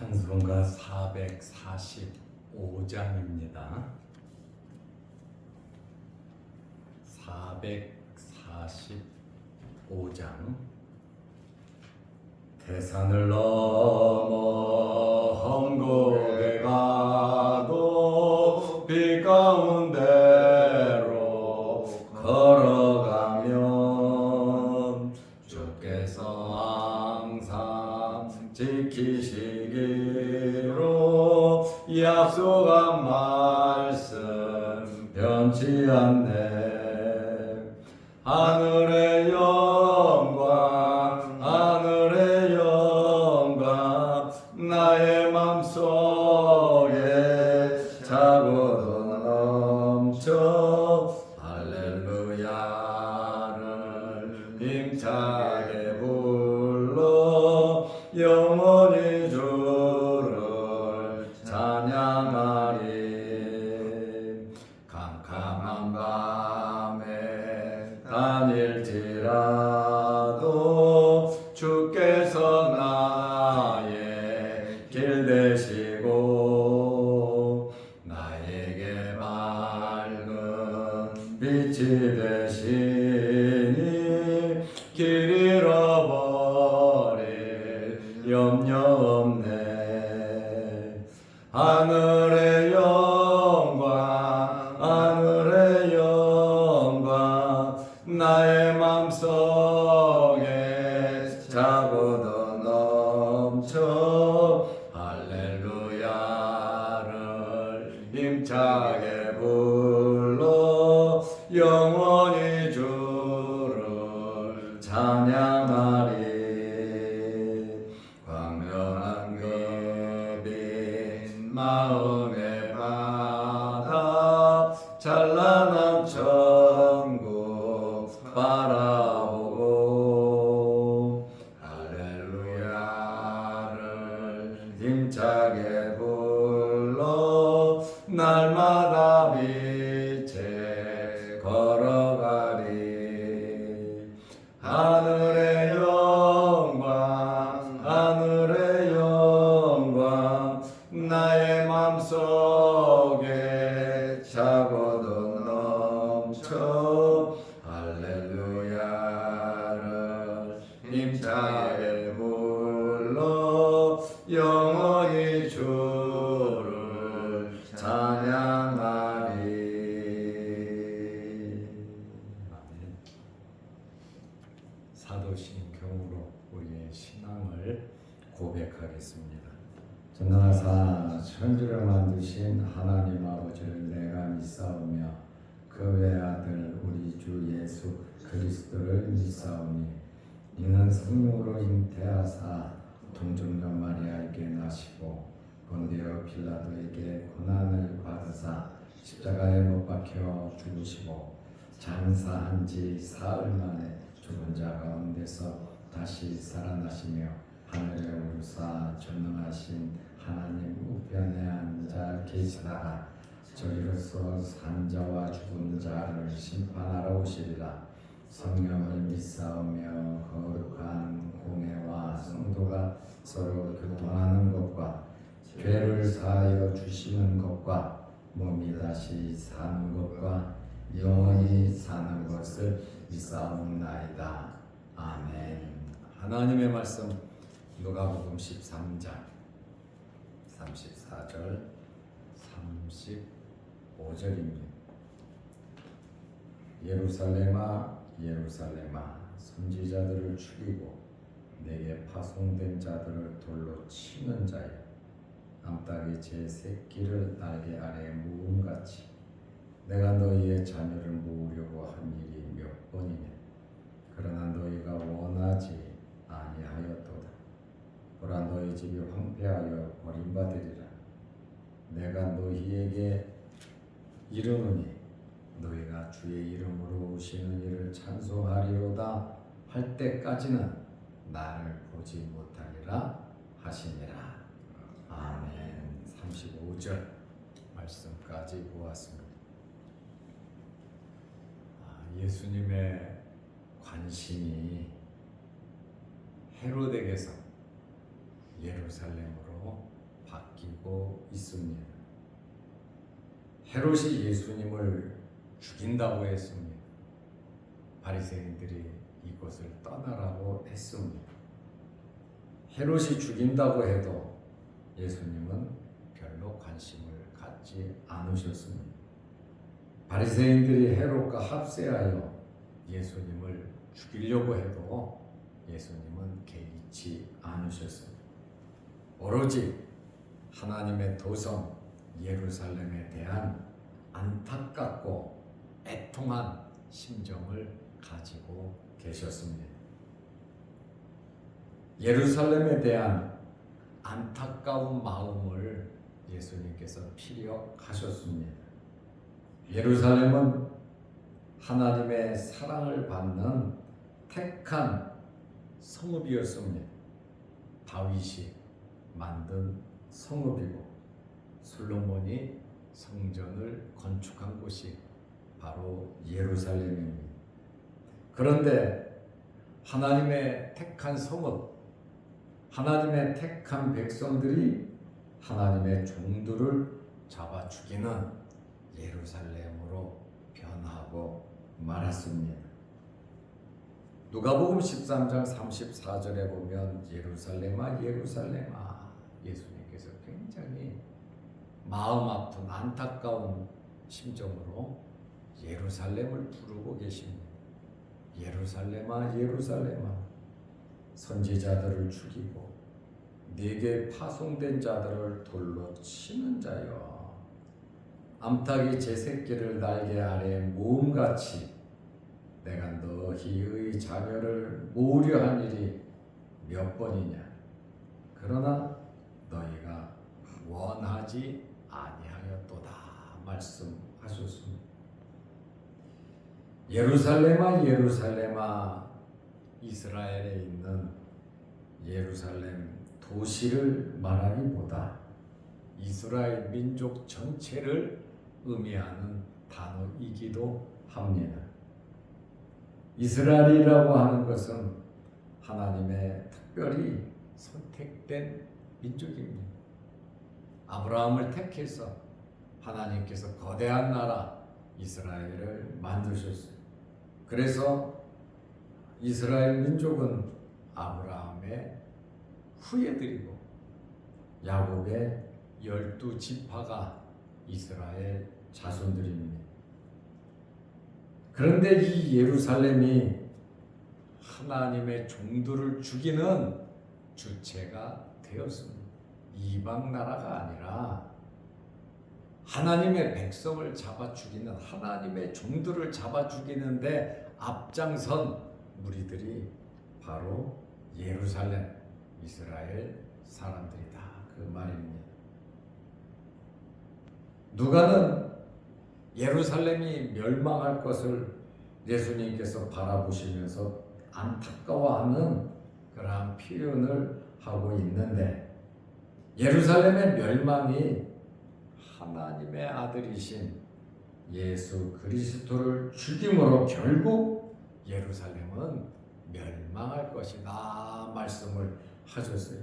찬송가 445장입니다. 445장. 태산을 넘어 험곡에 가도 빛 가운데로 걸어가면 주께서 항상 지키시기로 약속한 말씀 변치 않네. 하늘의 영광 하늘의 영광 나의 맘속에 차고도 넘쳐 할렐루야를 힘차게 불러 영원히 주를 찬양하리. 캄캄한 밤에 다닐지라도 주께서 나의 길 되시고 나에게 밝은 빛이 되시니 길 잃어버릴 염려 없네. 하늘의 영광 하늘의 영광 나의 맘속에 차고도 넘쳐 할렐루야를 힘차게 불러 영원히 주를 찬양하리. 광명한 급인 마음의 바다 찬란한 천국 바라보고 할렐루야를 힘차게 불러 날마다 빛에 걸어가리. 하늘의 영광 하늘의 영광 나의 맘속에 차고도 넘쳐 할렐루야를 힘차게 불러 영원히 주를 찬양하리. 아멘. 사도신 경으로 우리의 신앙을 고백하겠습니다. 전능하사 천지를 만드신 하나님 아버지를 내가 믿사오며 그 외아들 우리 주 예수 그리스도를 믿사오니 이는 성령으로 잉태하사 동정녀 마리아에게 나시고 본디오 빌라도에게 고난을 받으사 십자가에 못 박혀 죽으시고 장사한 지 사흘 만에 죽은 자 가운데서 다시 살아나시며 하늘에 오르사 전능하신 하나님 우편에 앉아 계시다가 저리로서 산 자와 죽은 자를 심판하러 오시리라. 성령을 믿사오며 거룩한 공회와 성도가 서로 교통하는 것과 죄를 사하여 주시는 것과 몸이 다시 사는 것과 영원히 사는 것을 믿사옵나이다. 아멘. 하나님의 말씀 누가복음 13장 34절 35절입니다. 예루살렘아 예루살렘아 선지자들을 죽이고 내게 파송된 자들을 돌로 치는 자여 암탉이 제 새끼를 날개 아래에 모음같이 내가 너희의 자녀를 모으려고 한 일이 몇 번이냐. 그러나 너희가 원하지 아니하였도다. 보라 너희 집이 황폐하여 버림받으리라. 내가 너희에게 이르노니 너희가 주의 이름으로 오시는 이를 찬송하리로다 할 때까지는 나를 보지 못하리라 하시니라. 아멘. 35절 말씀까지 보았습니다. 예수님의 관심이 헤로덱에서 예루살렘으로 시대로 바뀌고 있습니다. 헤롯이 예수님을 죽인다고 했습니다. 바리새인들이 이곳을 떠나라고 했습니다. 헤롯이 죽인다고 해도 예수님은 별로 관심을 갖지 않으셨습니다. 바리새인들이 헤롯과 합세하여 예수님을 죽이려고 해도 예수님은 개의치 않으셨습니다. 오로지 하나님의 도성 예루살렘에 대한 안타깝고 애통한 심정을 가지고 계셨습니다. 예루살렘에 대한 안타까운 마음을 예수님께서 피력하셨습니다. 예루살렘은 하나님의 사랑을 받는 택한 성읍이었습니다. 다윗이 만든 성읍이고 솔로몬이 성전을 건축한 곳이 바로 예루살렘입니다. 그런데 하나님의 택한 성읍, 하나님의 택한 백성들이 하나님의 종들을 잡아 죽이는 예루살렘으로 변하고 말았습니다. 누가복음 13장 34절에 보면 예루살렘아 예루살렘아, 예수님께서 굉장히 마음 아픈 안타까운 심정으로 예루살렘을 부르고 계십니다. 예루살렘아 예루살렘아, 선지자들을 죽이고 네게 파송된 자들을 돌로 치는 자여, 암탉이 제 새끼를 날개 아래 모음같이 내가 너희의 자녀를 모으려 한 일이 몇 번이냐. 그러나 너희가 원하지 아니하였도다 말씀하셨습니다. 예루살렘아 예루살렘아, 이스라엘에 있는 예루살렘 도시를 말하기보다 이스라엘 민족 전체를 의미하는 단어이기도 합니다. 이스라엘이라고 하는 것은 하나님의 특별히 선택된 민족입니다. 아브라함을 택해서 하나님께서 거대한 나라 이스라엘을 만드셨어요. 그래서 이스라엘 민족은 아브라함의 후예들이고 야곱의 12지파가 이스라엘 자손들입니다. 그런데 이 예루살렘이 하나님의 종들을 죽이는 주체가 되었습니다. 이방 나라가 아니라 하나님의 백성을 잡아 죽이는, 하나님의 종들을 잡아 죽이는데 앞장선 무리들이 바로 예루살렘, 이스라엘 사람들이다, 그 말입니다. 누가는 예루살렘이 멸망할 것을 예수님께서 바라보시면서 안타까워하는 그러한 표현을 하고 있는데, 예루살렘의 멸망이 하나님의 아들이신 예수 그리스도를 죽임으로 결국 예루살렘은 멸망할 것이다 말씀을 하셨어요.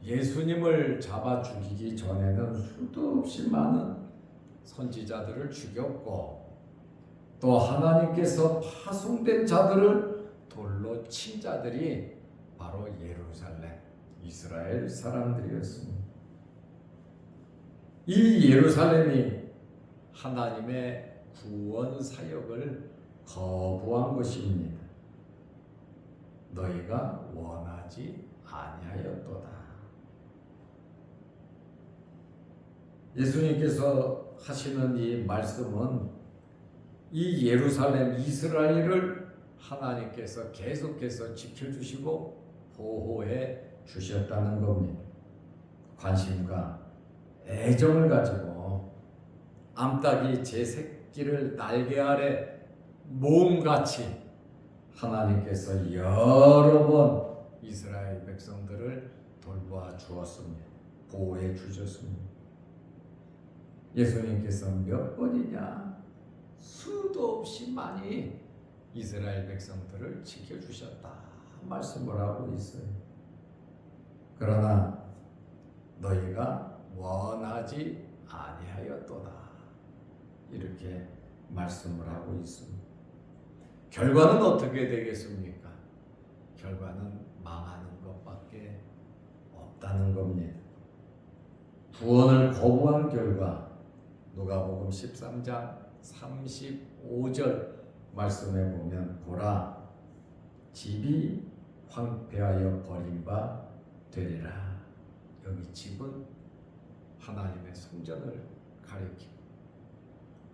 예수님을 잡아 죽이기 전에는 수도 없이 많은 선지자들을 죽였고, 또 하나님께서 파송된 자들을 돌로 친 자들이 바로 예루살렘, 이스라엘 사람들이었습니다. 이 예루살렘이 하나님의 구원 사역을 거부한 것입니다. 너희가 원하지 아니하였도다. 예수님께서 하시는 이 말씀은 이 예루살렘 이스라엘을 하나님께서 계속해서 지켜주시고 보호해 주셨다는 겁니다. 관심과 애정을 가지고 암탉이 제 새끼를 날개 아래 모음같이 하나님께서 여러 번 이스라엘 백성들을 돌보아 주었습니다. 보호해 주셨습니다. 예수님께서 몇 번이냐, 수도 없이 많이 이스라엘 백성들을 지켜주셨다 말씀을 하고 있어요. 그러나 너희가 원하지 아니하였도다. 이렇게 말씀을 하고 있습니다. 결과는 어떻게 되겠습니까? 결과는 망하는 것밖에 없다는 겁니다. 구원을 거부한 결과 누가복음 13장 35절 말씀에 보면 보라 집이 황폐하여 버린 바 되리라. 여기 집은 하나님의 성전을 가리키고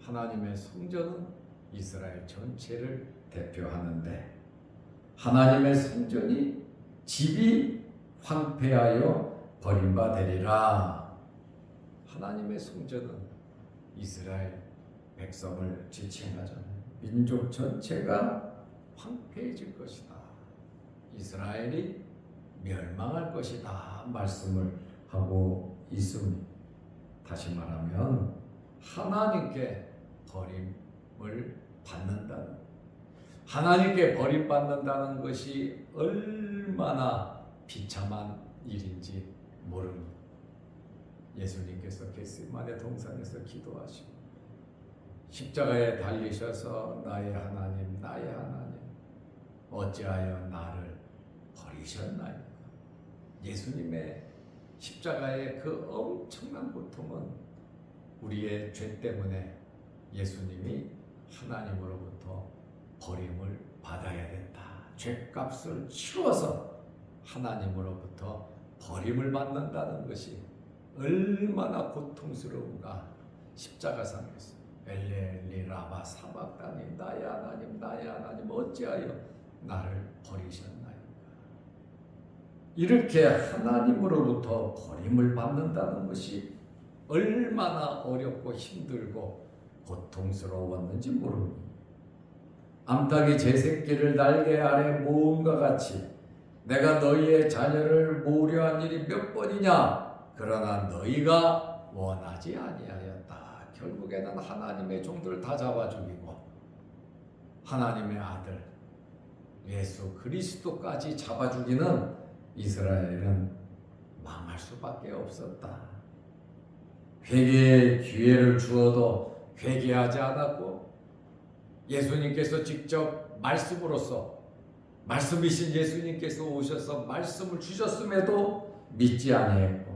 하나님의 성전은 이스라엘 전체를 대표하는데 하나님의 성전이 집이 황폐하여 버린 바 되리라. 하나님의 성전은 이스라엘 백성을 지칭하잖아요. 민족 전체가 황폐해질 것이다. 이스라엘이 멸망할 것이다. 말씀을 하고 있습니다. 다시 말하면 하나님께 버림을 받는다는, 하나님께 버림받는다는 것이 얼마나 비참한 일인지 모릅니다. 예수님께서 겟세마네 동산에서 기도하시고 십자가에 달리셔서 나의 하나님 나의 하나님 어찌하여 나를 버리셨나이까. 예수님의 십자가의 그 엄청난 고통은 우리의 죄 때문에 예수님이 하나님으로부터 버림을 받아야 된다. 죄값을 치러서 하나님으로부터 버림을 받는다는 것이 얼마나 고통스러운가. 십자가상에서 엘리 라마 사박다니 나의 하나님 어찌하여 나를 버리셨나이까. 이렇게 하나님으로부터 버림을 받는다는 것이 얼마나 어렵고 힘들고 고통스러웠는지 모릅니다. 암탉이 제 새끼를 날개 아래 모음과 같이 내가 너희의 자녀를 모으려 한 일이 몇 번이냐. 그러나 너희가 원하지 아니하였다. 결국에는 하나님의 종들 다 잡아 죽이고 하나님의 아들 예수 그리스도까지 잡아 죽이는 이스라엘은 망할 수밖에 없었다. 회개의 기회를 주어도 회개하지 않았고 예수님께서 직접 말씀으로써 말씀이신 예수님께서 오셔서 말씀을 주셨음에도 믿지 아니했고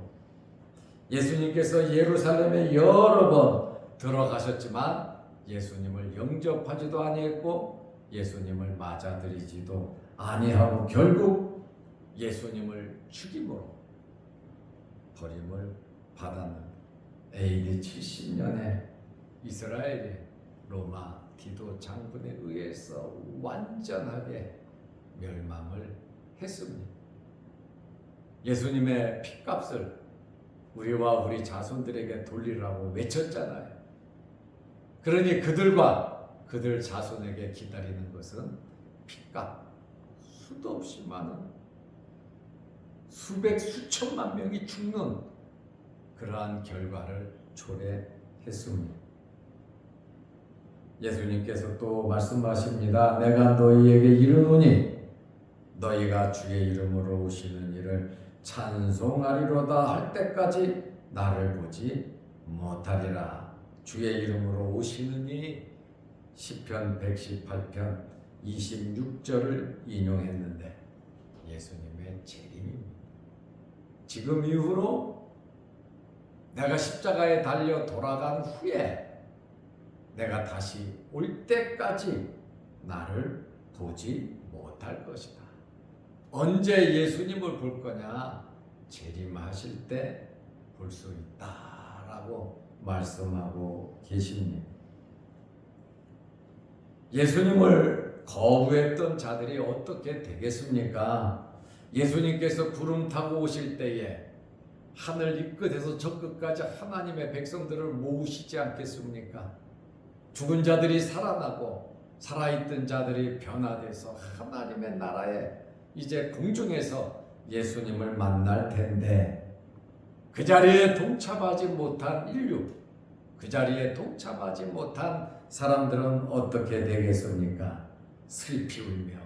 예수님께서 예루살렘에 여러 번 들어가셨지만 예수님을 영접하지도 아니했고 예수님을 맞아들이지도 아니하고 결국 예수님을 죽임으로 버림을 받았는 AD 70년에 이스라엘이 로마 디도 장군에 의해서 완전하게 멸망을 했습니다. 예수님의 핏값을 우리와 우리 자손들에게 돌리라고 외쳤잖아요. 그러니 그들과 그들 자손에게 기다리는 것은 핏값, 수도 없이 많은 수백 수천만 명이 죽는 그러한 결과를 초래했습니다. 예수님께서 또 말씀하십니다. 내가 너희에게 이르노니 너희가 주의 이름으로 오시는 이를 찬송하리로다 할 때까지 나를 보지 못하리라. 주의 이름으로 오시는 이 시편 118편 26절을 인용했는데 예수님의 재림입니다. 지금 이후로 내가 십자가에 달려 돌아간 후에 내가 다시 올 때까지 나를 보지 못할 것이다. 언제 예수님을 볼 거냐? 재림하실 때 볼 수 있다라고 말씀하고 계십니다. 예수님을 거부했던 자들이 어떻게 되겠습니까? 예수님께서 구름 타고 오실 때에 하늘 이 끝에서 저 끝까지 하나님의 백성들을 모으시지 않겠습니까? 죽은 자들이 살아나고 살아있던 자들이 변화돼서 하나님의 나라에 이제 공중에서 예수님을 만날 텐데 그 자리에 동참하지 못한 인류, 그 자리에 동참하지 못한 사람들은 어떻게 되겠습니까? 슬피 울며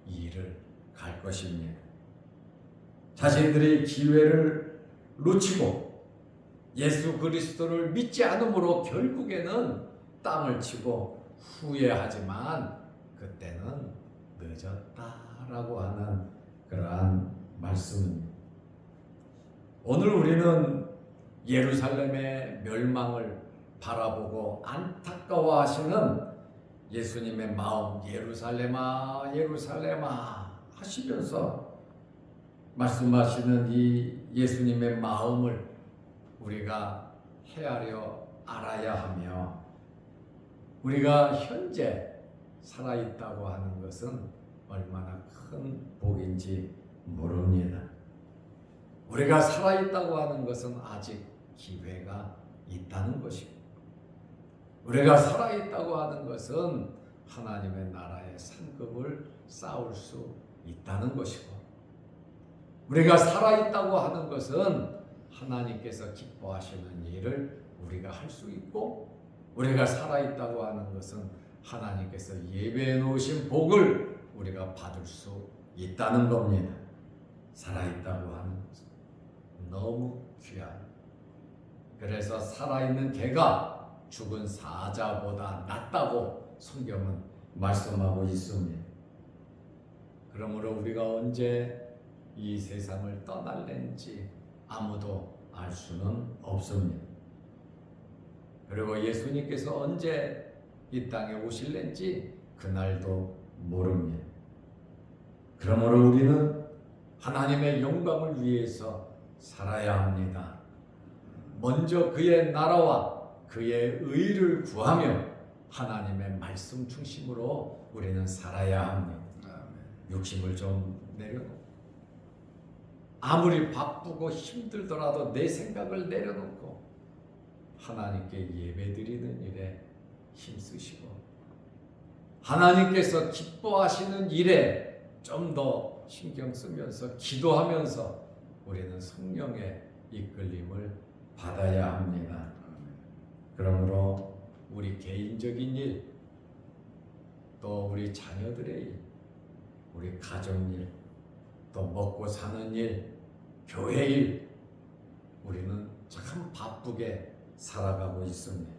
이 일을 갈 것입니다. 자신들이 기회를 놓치고 예수 그리스도를 믿지 않으므로 결국에는 땅을 치고 후회하지만 그때는 늦었다라고 하는 그러한 말씀입니다. 오늘 우리는 예루살렘의 멸망을 바라보고 안타까워하시는 예수님의 마음, 예루살렘아 예루살렘아 하시면서 말씀하시는 이 예수님의 마음을 우리가 헤아려 알아야 하며, 우리가 현재 살아있다고 하는 것은 얼마나 큰 복인지 모릅니다. 우리가 살아있다고 하는 것은 아직 기회가 있다는 것이고, 우리가 살아있다고 하는 것은 하나님의 나라의 상급을 쌓을 수 있다는 것이고, 우리가 살아있다고 하는 것은 하나님께서 기뻐하시는 일을 우리가 할 수 있고, 우리가 살아있다고 하는 것은 하나님께서 예배해 놓으신 복을 우리가 받을 수 있다는 겁니다. 살아있다고 하는 것은 너무 귀한, 그래서 살아있는 개가 죽은 사자보다 낫다고 성경은 말씀하고 있습니다. 그러므로 우리가 언제 이 세상을 떠날는지 아무도 알 수는 없습니다. 그리고 예수님께서 언제 이 땅에 오실는지 그날도 모릅니다. 그러므로 우리는 하나님의 영광을 위해서 살아야 합니다. 먼저 그의 나라와 그의 의를 구하며 하나님의 말씀 중심으로 우리는 살아야 합니다. 욕심을 좀 내려놓고, 아무리 바쁘고 힘들더라도 내 생각을 내려놓고 하나님께 예배드리는 일에 힘쓰시고, 하나님께서 기뻐하시는 일에 좀 더 신경 쓰면서 기도하면서 우리는 성령의 이끌림을 받아야 합니다. 그러므로 우리 개인적인 일, 또 우리 자녀들의 일, 우리 가정 일, 또 먹고 사는 일, 교회 일, 우리는 참 바쁘게 살아가고 있습니다.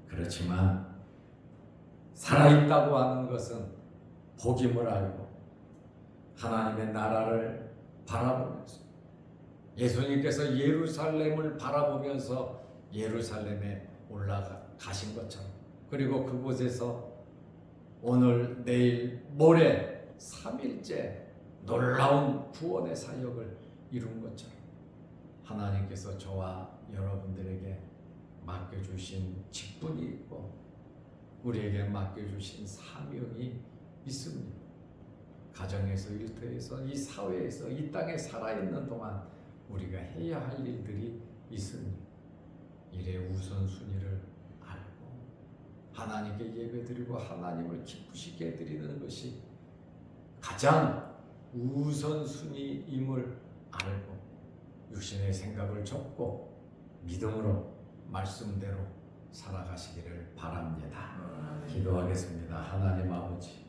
그렇지만 살아있다고 하는 것은 복임을 알고 하나님의 나라를 바라보면서, 예수님께서 예루살렘을 바라보면서 예루살렘에 올라가신 것처럼, 그리고 그곳에서 오늘 내일 모레 3일째 놀라운 구원의 사역을 이룬 것처럼 하나님께서 저와 여러분들에게 맡겨주신 직분이 있고 우리에게 맡겨주신 사명이 있습니다. 가정에서, 일터에서, 이 사회에서, 이 땅에 살아있는 동안 우리가 해야 할 일들이 있습니다. 일의 우선순위를 알고 하나님께 예배드리고 하나님을 기쁘시게 해드리는 것이 가장 우선순위임을 알고 육신의 생각을 접고 믿음으로 말씀대로 살아가시기를 바랍니다. 기도하겠습니다. 하나님 아버지,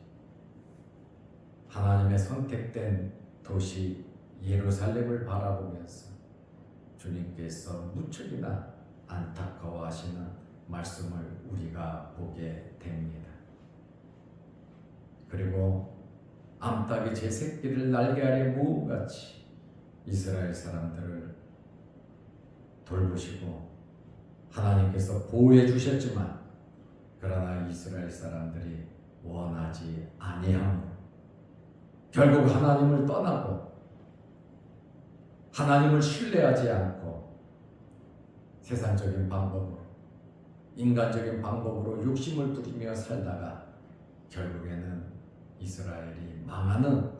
하나님의 선택된 도시 예루살렘을 바라보면서 주님께서 무척이나 안타까워하시는 말씀을 우리가 보게 됩니다. 그리고 암탉이 제 새끼를 날개 아래 모음같이 이스라엘 사람들을 돌보시고 하나님께서 보호해 주셨지만, 그러나 이스라엘 사람들이 원하지 아니함으로 결국 하나님을 떠나고 하나님을 신뢰하지 않고 세상적인 방법으로, 인간적인 방법으로 욕심을 부리며 살다가 결국에는 이스라엘이 망하는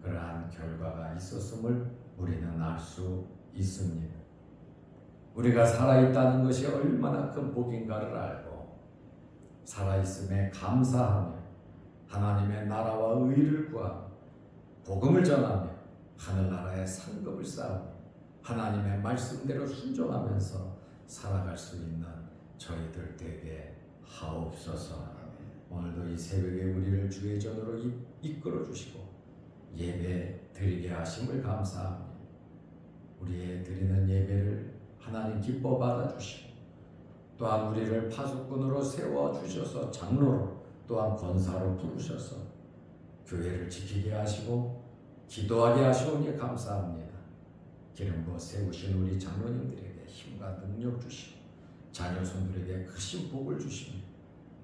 그러한 결과가 있었음을 우리는 알 수 있습니다. 우리가 살아있다는 것이 얼마나 큰 복인가를 알고 살아있음에 감사하며 하나님의 나라와 의를 구하며 복음을 전하며 하늘나라의 상급을 쌓으며 하나님의 말씀대로 순종하면서 살아갈 수 있는 저희들 되게 하옵소서. 오늘도 이 새벽에 우리를 주의 전으로 이끌어 주시고 예배 드리게 하심을 감사합니다. 우리의 드리는 예배를 하나님 기뻐 받아주시고 또한 우리를 파수꾼으로 세워주셔서 장로로 또한 권사로 부르셔서 교회를 지키게 하시고 기도하게 하시오니 감사합니다. 기름 부어 세우신 우리 장로님들에게 힘과 능력 주시고 자녀손들에게 크신 복을 주시며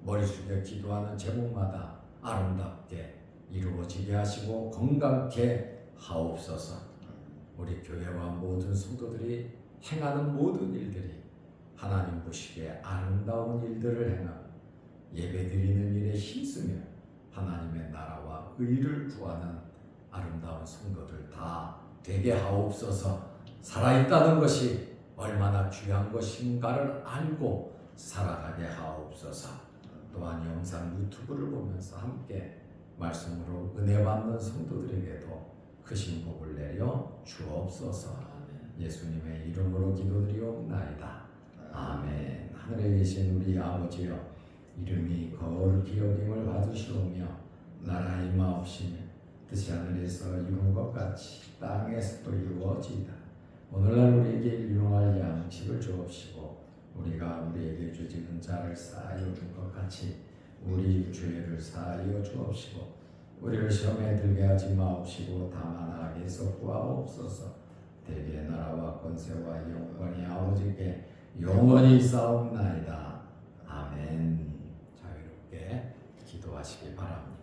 머리 숙여 기도하는 제목마다 아름답게 이루어지게 하시고 건강케 하옵소서. 우리 교회와 모든 성도들이 행하는 모든 일들이 하나님 보시기에 아름다운 일들을 행하고 예배드리는 일에 힘쓰며 하나님의 나라와 의를 구하는 아름다운 성도들 다 되게 하옵소서. 살아있다는 것이 얼마나 귀한 것인가를 알고 살아가게 하옵소서. 또한 영상 유튜브를 보면서 함께 말씀으로 은혜 받는 성도들에게도 크신 복을 내려 주옵소서. 예수님의 이름으로 기도드리옵나이다. 아멘. 하늘에 계신 우리 아버지여, 이름이 거룩히 여김을 받으시오며 나라 임하옵시며 뜻이 하늘에서 이룬 것 같이 땅에서도 이루어지이다. 오늘날 우리에게 일용할 양식을 주옵시고 우리가 우리에게 죄지은 자를 사하여 준 것 같이 우리 죄를 사하여 주옵시고 우리를 시험에 들게 하지 마옵시고 다만 악에서 구하옵소서. 대개 나라와 권세와 영광이 아버지께 영원히 있사옵나이다. 아멘. 자유롭게 기도하시기 바랍니다.